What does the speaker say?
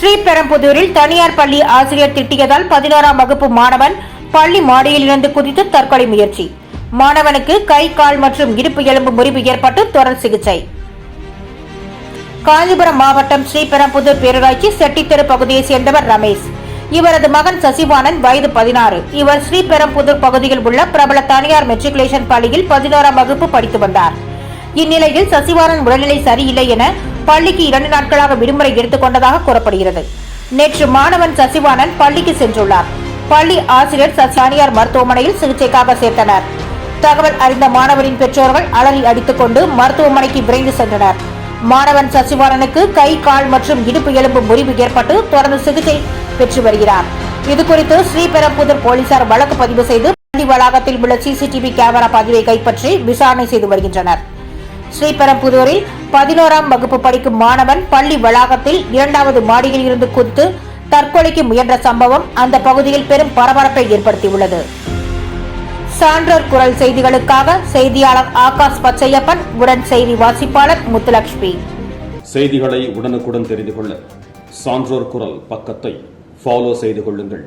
ஸ்ரீபெரும்புதூரில் தனியார் பள்ளி ஆசிரியர் திட்டியதால் 11ஆம் வகுப்பு மாணவன் பள்ளி மாடியில் இருந்து குதித்து தற்கொலை முயற்சி. மாணவனுக்கு கை, கால் மற்றும் இடுப்பு எலும்பு முறிவு ஏற்பட்டு தொடர் சிகிச்சை. காஞ்சிபுரம் மாவட்டம் ஸ்ரீபெரும்புதூர் பேரூராட்சி செட்டித்தெரு பகுதியை சேர்ந்தவர் ரமேஷ். இவரது மகன் சசிவானன் வயது 16. இவர் ஸ்ரீபெரும்புதூர் பகுதியில் உள்ள பிரபல தனியார் மெட்ரிகுலேஷன் பள்ளியில் 11ஆம் வகுப்பு படித்து வந்தார். இந்நிலையில் சசிவானன் உடல்நிலை சரியில்லை என பள்ளிக்கு 2 நாட்களாக விடுமுறை எடுத்துக் கொண்டதாக கூறப்படுகிறது. நேற்று மாணவன் சசிவானன் பள்ளிக்கு சென்றுள்ளார். பள்ளி ஆசிரியர் தனியார் மருத்துவமனையில் சிகிச்சைக்காக சேர்த்தனர். தகவல் அறிந்த மாணவரின் பெற்றோர்கள் அலறி அடித்துக் கொண்டு மருத்துவமனைக்கு விரைந்து சென்றனர். மாணவன் சசிவானனுக்கு கை, கால் மற்றும் இடுப்பு எலும்பு முறிவு ஏற்பட்டு தொடர்ந்து சிகிச்சை பெற்று வருகிறார். இதுகுறித்து ஸ்ரீபெரும்புதூர் போலீசார் வழக்கு பதிவு செய்து பள்ளி வளாகத்தில் உள்ள சிசிடிவி கேமரா பதிவை கைப்பற்றி விசாரணை செய்து வருகின்றனர். ஸ்ரீபெரும்புதூரில் 11ஆம் வகுப்பு படிக்கும் மாணவன் பள்ளி வளாகத்தில் 2வது மாடியில் இருந்து குதித்து தற்கொலைக்கு முயன்ற சம்பவம் அந்த பகுதியில் பெரும் பரபரப்பை ஏற்படுத்தியுள்ளது. சான்றோர் குரல் செய்திகளுக்காக செய்தியாளர் ஆகாஷ் பச்சையப்பன் உடன் செய்தி வாசிப்பாளர் முத்துலட்சுமி. செய்திகளை உடனுக்குடன் தெரிந்து கொள்ள சான்றோர் குரல் பக்கத்தை ஃபாலோ செய்து கொள்ளுங்கள்.